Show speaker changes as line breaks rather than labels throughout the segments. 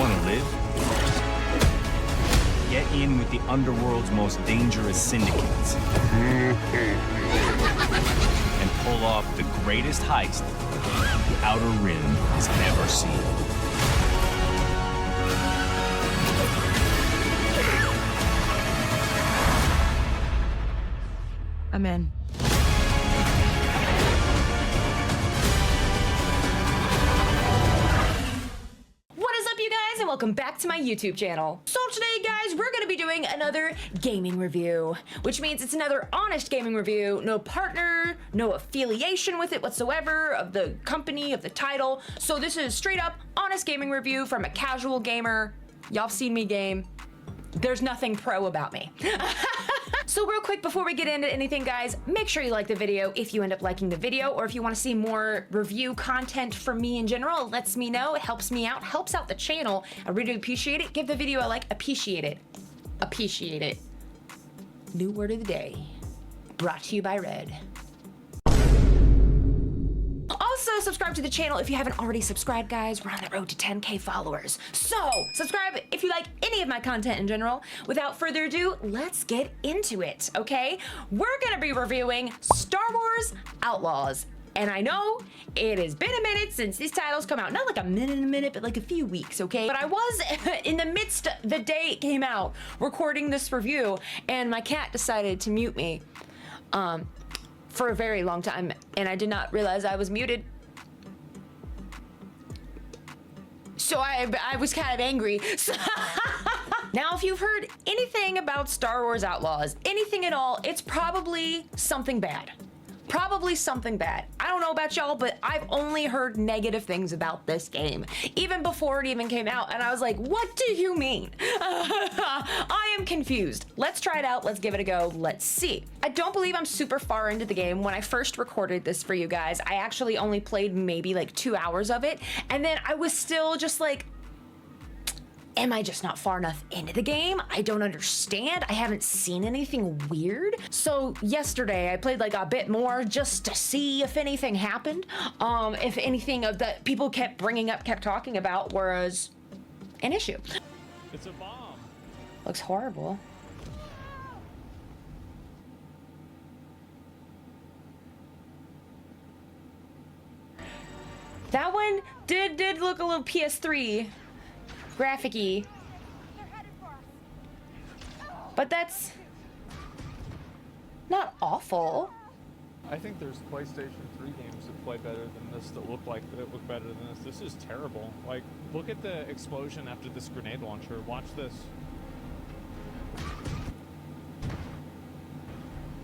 want to live? Get in with the underworld's most dangerous syndicates. And pull off the greatest heist the Outer Rim has ever seen.
I'm in. And welcome back to my YouTube channel. So today, guys, we're gonna be doing another gaming review, which means it's another honest gaming review. No partner, no affiliation with it whatsoever, of the company, of the title. So this is straight up honest gaming review from a casual gamer. Y'all have seen me game. There's nothing pro about me. So real quick, before we get into anything, guys, make sure you like the video if you end up liking the video, or if you want to see more review content from me in general, it lets me know, it helps me out, helps out the channel. I really appreciate it. Give the video a like, appreciate it. Appreciate it. New word of the day. Brought to you by Red. Also, subscribe to the channel if you haven't already subscribed, guys. We're on the road to 10K followers. So, subscribe if you like any of my content in general. Without further ado, let's get into it, okay? We're gonna be reviewing Star Wars Outlaws. And I know it has been a minute since these titles come out. Not like a minute, but like a few weeks, okay? But I was in the midst, the day it came out, recording this review, and my cat decided to mute me. For a very long time, and I did not realize I was muted. So I was kind of angry. Now, if you've heard anything about Star Wars Outlaws, anything at all, it's probably something bad. Probably something bad. I don't know about y'all, but I've only heard negative things about this game, even before it even came out, and I was like, what do you mean? I am confused. Let's try it out. Let's give it a go. Let's see. I don't believe I'm super far into the game. When I first recorded this for you guys, I actually only played maybe like 2 hours of it, and then I was still just like, am I just not far enough into the game? I don't understand. I haven't seen anything weird. So yesterday I played like a bit more just to see if anything happened. If anything of that people kept bringing up, kept talking about was an issue.
It's a bomb.
Looks horrible. That one did look a little PS3 graphic-y, but that's not awful.
I think there's PlayStation 3 games that play better than this, that look better than this. This is terrible. Like, look at the explosion after this grenade launcher. Watch this.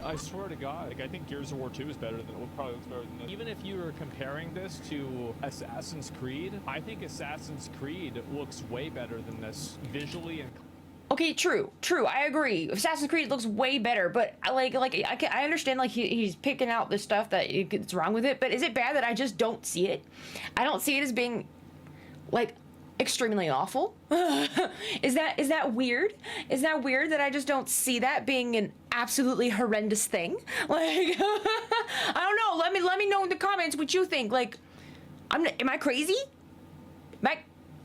I swear to God, like, I think Gears of War 2 is better than it probably looks better than this. Even if you were comparing this to Assassin's Creed, I think Assassin's Creed looks way better than this visually and.
Okay, true. I agree. Assassin's Creed looks way better, but I understand like he's picking out the stuff that's wrong with it. But is it bad that I just don't see it? I don't see it as being like extremely awful. Is that weird? Is that weird that I just don't see that being an absolutely horrendous thing? Like, I don't know. Let me know in the comments what you think. Like, am I crazy?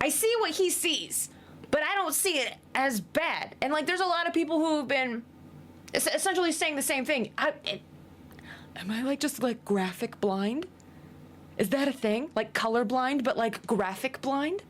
I see what he sees, but I don't see it as bad. And like, there's a lot of people who have been essentially saying the same thing. Am I like just like graphic blind? Is that a thing? Like color blind, but like graphic blind?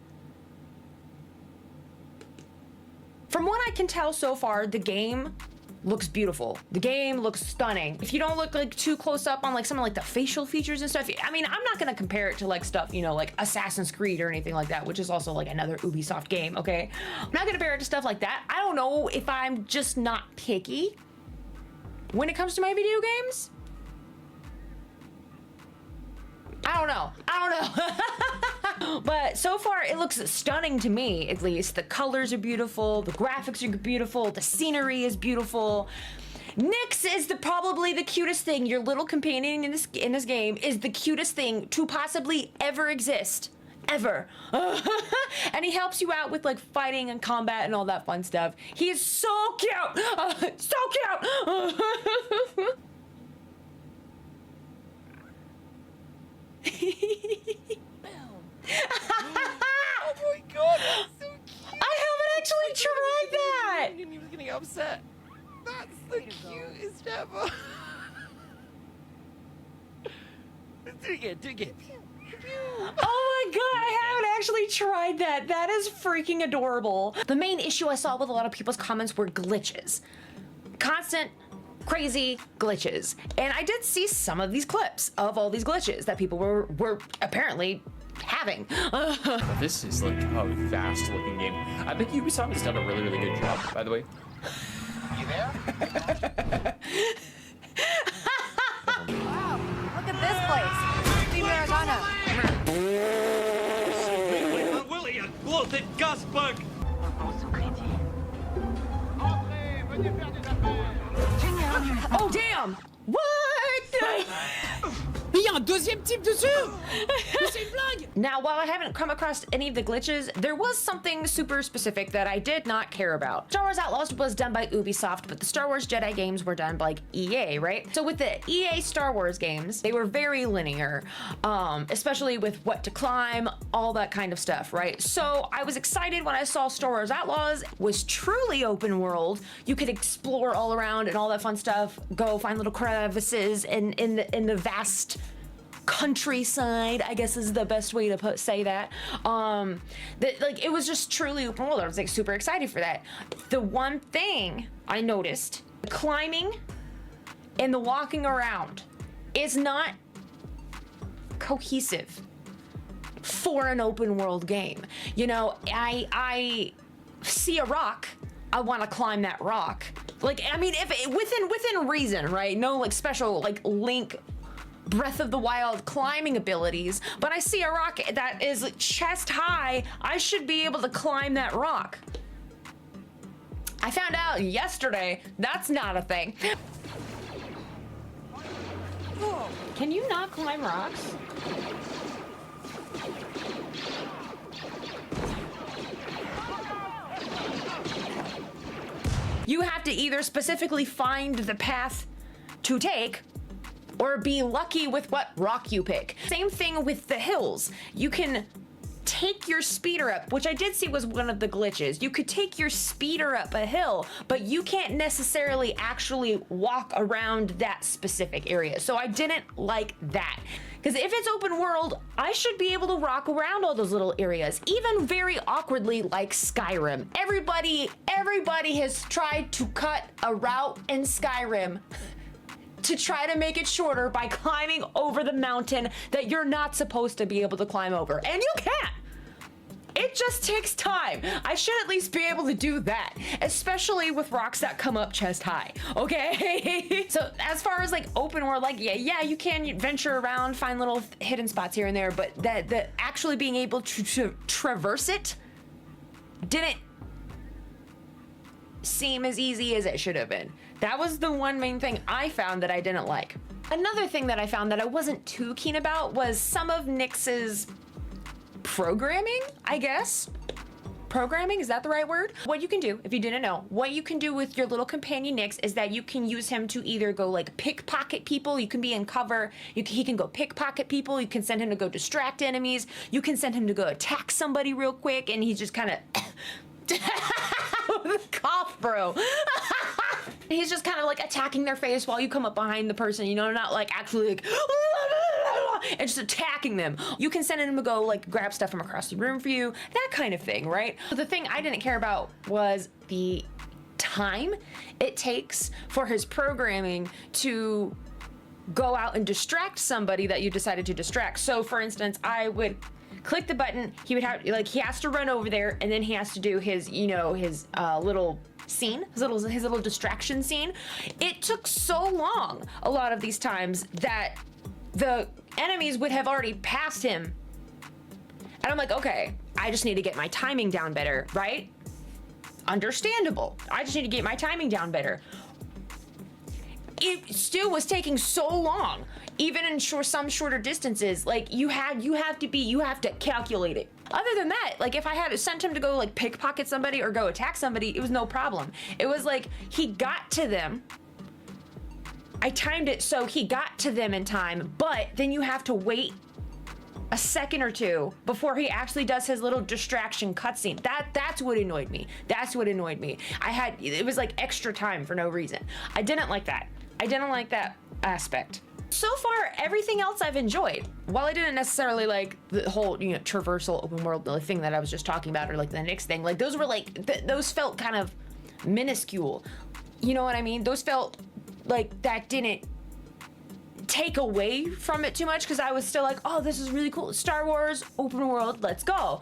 From what I can tell so far, the game looks beautiful. The game looks stunning. If you don't look like too close up on like some of like the facial features and stuff, I mean, I'm not gonna compare it to like stuff, you know, like Assassin's Creed or anything like that, which is also like another Ubisoft game, okay? I'm not gonna compare it to stuff like that. I don't know if I'm just not picky when it comes to my video games. I don't know. But so far it looks stunning to me, at least. The colors are beautiful, the graphics are beautiful, the scenery is beautiful. Nyx is probably the cutest thing. Your little companion in this game is the cutest thing to possibly ever exist. Ever. And he helps you out with like fighting and combat and all that fun stuff. He is so cute! So cute!
Oh my God, that's so
upset. That's the cutest ever. Do it again.
Oh my god, I haven't actually tried that. That is freaking adorable. The main issue I saw with a lot of people's comments were glitches. Constant, crazy glitches. And I did see some of these clips of all these glitches that people were apparently having.
This is like a vast looking game. I think Ubisoft has done a really, really good job, by the way.
You there?
Wow, look at this place. Steve Americana.
Oh damn! What?
Mais il y a un deuxième type dessus! C'est une blague!
Now, while I haven't come across any of the glitches, there was something super specific that I did not care about. Star Wars Outlaws was done by Ubisoft, but the Star Wars Jedi games were done by like EA, right? So with the EA Star Wars games, they were very linear, especially with what to climb, all that kind of stuff, right? So I was excited when I saw Star Wars Outlaws was truly open world. You could explore all around and all that fun stuff, go find little crevices in the vast countryside, I guess is the best way to say that. Like it was just truly open world. I was like super excited for that. The one thing I noticed, the climbing and the walking around is not cohesive for an open world game. You know, I see a rock, I want to climb that rock. Like, I mean, if it, within reason, right? No like special like Link Breath of the Wild climbing abilities, but I see a rock that is chest high, I should be able to climb that rock. I found out yesterday that's not a thing. Can you not climb rocks? You have to either specifically find the path to take or be lucky with what rock you pick. Same thing with the hills. You can take your speeder up, which I did see was one of the glitches. You could take your speeder up a hill, but you can't necessarily actually walk around that specific area. So I didn't like that. Because if it's open world, I should be able to rock around all those little areas, even very awkwardly like Skyrim. Everybody has tried to cut a route in Skyrim to try to make it shorter by climbing over the mountain that you're not supposed to be able to climb over. And you can't. It just takes time. I should at least be able to do that, especially with rocks that come up chest high, okay? So as far as like open world, like yeah, you can venture around, find little hidden spots here and there, but the actually being able to traverse it didn't seem as easy as it should have been. That was the one main thing I found that I didn't like. Another thing that I found that I wasn't too keen about was some of Nyx's programming, I guess. Programming, is that the right word? What you can do, if you didn't know, what you can do with your little companion Nyx is that you can use him to either go like pickpocket people, you can be in cover, he can go pickpocket people, you can send him to go distract enemies, you can send him to go attack somebody real quick, and he's just kind of cough, bro. He's just kind of like attacking their face while you come up behind the person, you know, not like actually like and just attacking them. You can send him to go like grab stuff from across the room for you, that kind of thing, right? So the thing I didn't care about was the time it takes for his programming to go out and distract somebody that you decided to distract. So for instance, I would click the button, he would have like he has to run over there, and then he has to do his, you know, his little scene, his little distraction scene. It took so long a lot of these times that the enemies would have already passed him. And I'm like, okay, I just need to get my timing down better, right? Understandable. I just need to get my timing down better. It still was taking so long, even in some shorter distances. Like you have to calculate it. Other than that, like if I had sent him to go like pickpocket somebody or go attack somebody, it was no problem. It was like he got to them. I timed it so he got to them in time, but then you have to wait a second or two before he actually does his little distraction cutscene. That's what annoyed me. That's what annoyed me. It was like extra time for no reason. I didn't like that. I didn't like that aspect. So far, everything else I've enjoyed. While I didn't necessarily like the whole, traversal open world thing that I was just talking about, or like the next thing, like those were like, those felt kind of minuscule. You know what I mean? Those felt like that didn't take away from it too much, because I was still like, oh, this is really cool. Star Wars open world, let's go.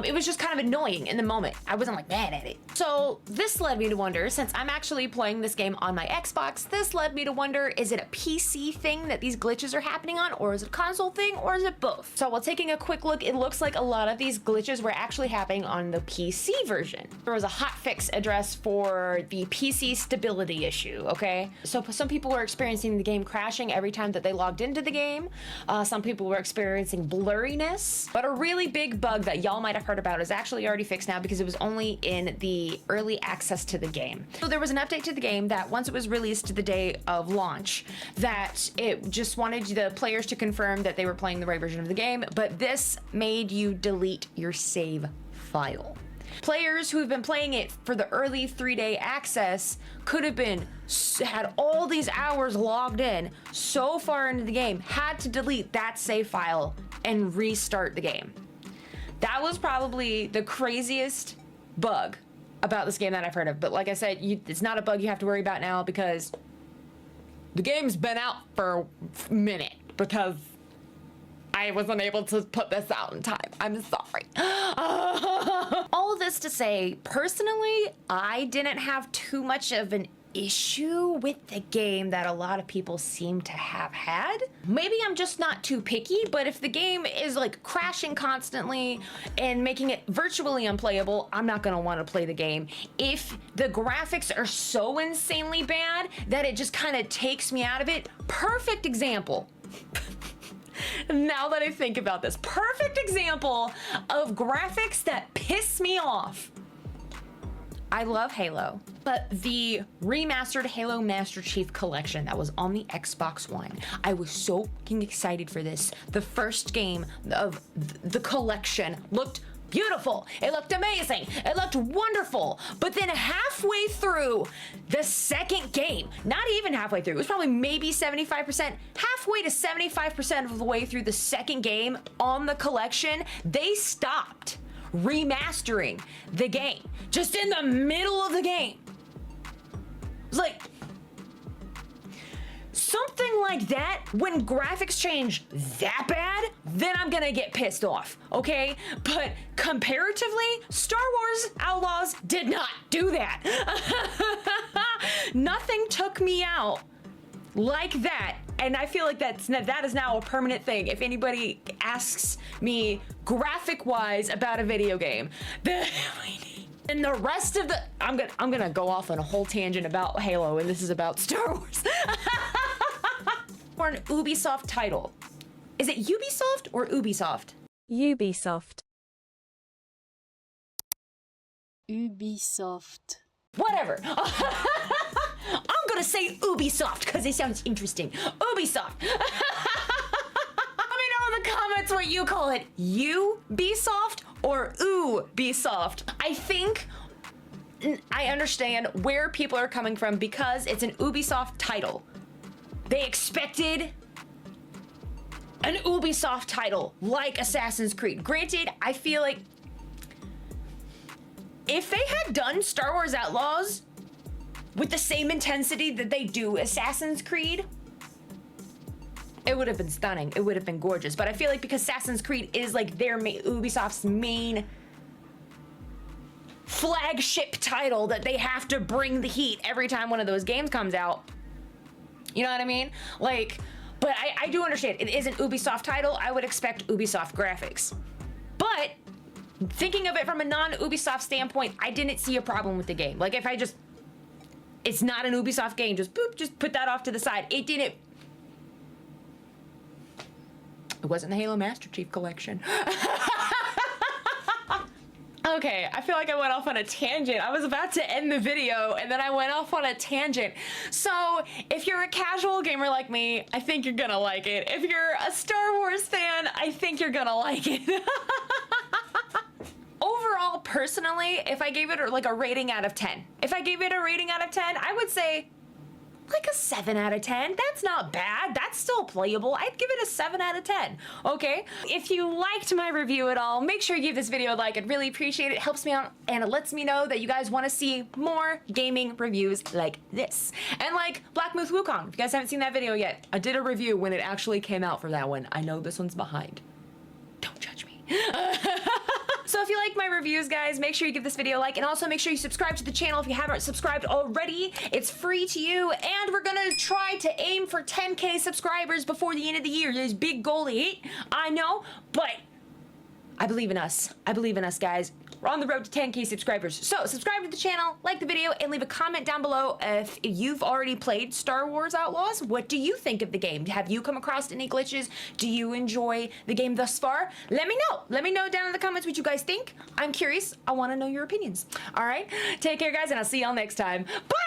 It was just kind of annoying in the moment. I wasn't like mad at it. So this led me to wonder, since I'm actually playing this game on my Xbox, this led me to wonder, is it a PC thing that these glitches are happening on, or is it a console thing, or is it both? So while taking a quick look, it looks like a lot of these glitches were actually happening on the PC version. There was a hotfix address for the PC stability issue, okay? So some people were experiencing the game crashing every time that they logged into the game. Some people were experiencing blurriness, but a really big bug that y'all might have heard about is actually already fixed now, because it was only in the early access to the game. So there was an update to the game that once it was released the day of launch, that it just wanted the players to confirm that they were playing the right version of the game, but this made you delete your save file. Players who have been playing it for the early 3-day access could have had all these hours logged in so far into the game, had to delete that save file and restart the game. That was probably the craziest bug about this game that I've heard of. But like I said, it's not a bug you have to worry about now, because the game's been out for a minute, because I wasn't able to put this out in time. I'm sorry. All this to say, personally, I didn't have too much of an issue with the game that a lot of people seem to have had. Maybe I'm just not too picky, but if the game is like crashing constantly and making it virtually unplayable, I'm not gonna want to play the game. If the graphics are so insanely bad that it just kind of takes me out of it, perfect example. Now that I think about this, perfect example of graphics that piss me off. I love Halo, but the remastered Halo Master Chief Collection that was on the Xbox One, I was so fucking excited for this. The first game of the collection looked beautiful. It looked amazing. It looked wonderful. But then halfway through the second game, not even halfway through, it was probably maybe 75%, halfway to 75% of the way through the second game on the collection, they stopped remastering the game. Just in the middle of the game. It was like, something like that, when graphics change that bad, then I'm gonna get pissed off, okay? But comparatively, Star Wars Outlaws did not do that. Nothing took me out like that, and I feel like that is now a permanent thing. If anybody asks me graphic-wise about a video game, and the rest of the, I'm gonna go off on a whole tangent about Halo, and this is about Star Wars. For an Ubisoft title. Is it Ubisoft or Ubisoft?
Ubisoft.
Ubisoft.
Whatever. I'm gonna say Ubisoft because it sounds interesting. Ubisoft. Let me know in the comments what you call it. Ubisoft or Ubisoft. I think I understand where people are coming from because it's an Ubisoft title. They expected an Ubisoft title like Assassin's Creed. Granted, I feel like if they had done Star Wars Outlaws with the same intensity that they do Assassin's Creed, it would have been stunning. It would have been gorgeous. But I feel like because Assassin's Creed is like Ubisoft's main flagship title that they have to bring the heat every time one of those games comes out. You know what I mean? Like, but I do understand it is an Ubisoft title. I would expect Ubisoft graphics. But thinking of it from a non-Ubisoft standpoint, I didn't see a problem with the game. Like if it's not an Ubisoft game, just put that off to the side. It wasn't the Halo Master Chief Collection. Okay, I feel like I went off on a tangent. I was about to end the video and then I went off on a tangent. So if you're a casual gamer like me, I think you're gonna like it. If you're a Star Wars fan, I think you're gonna like it. Overall, personally, if I gave it like a rating out of 10, I would say like a 7 out of 10. That's not bad. That's still playable. I'd give it a 7 out of 10. Okay? If you liked my review at all, make sure you give this video a like. I'd really appreciate it. It helps me out and it lets me know that you guys want to see more gaming reviews like this. And like Black Moose Wukong, if you guys haven't seen that video yet, I did a review when it actually came out for that one. I know this one's behind. Don't judge me. So if you like my reviews, guys, make sure you give this video a like, and also make sure you subscribe to the channel if you haven't subscribed already. It's free to you, and we're gonna try to aim for 10K subscribers before the end of the year. There's a big goal to hit, I know, but I believe in us. I believe in us, guys. We're on the road to 10K subscribers. So subscribe to the channel, like the video, and leave a comment down below if you've already played Star Wars Outlaws. What do you think of the game? Have you come across any glitches? Do you enjoy the game thus far? Let me know. Let me know down in the comments what you guys think. I'm curious. I want to know your opinions. All right? Take care, guys, and I'll see y'all next time. Bye!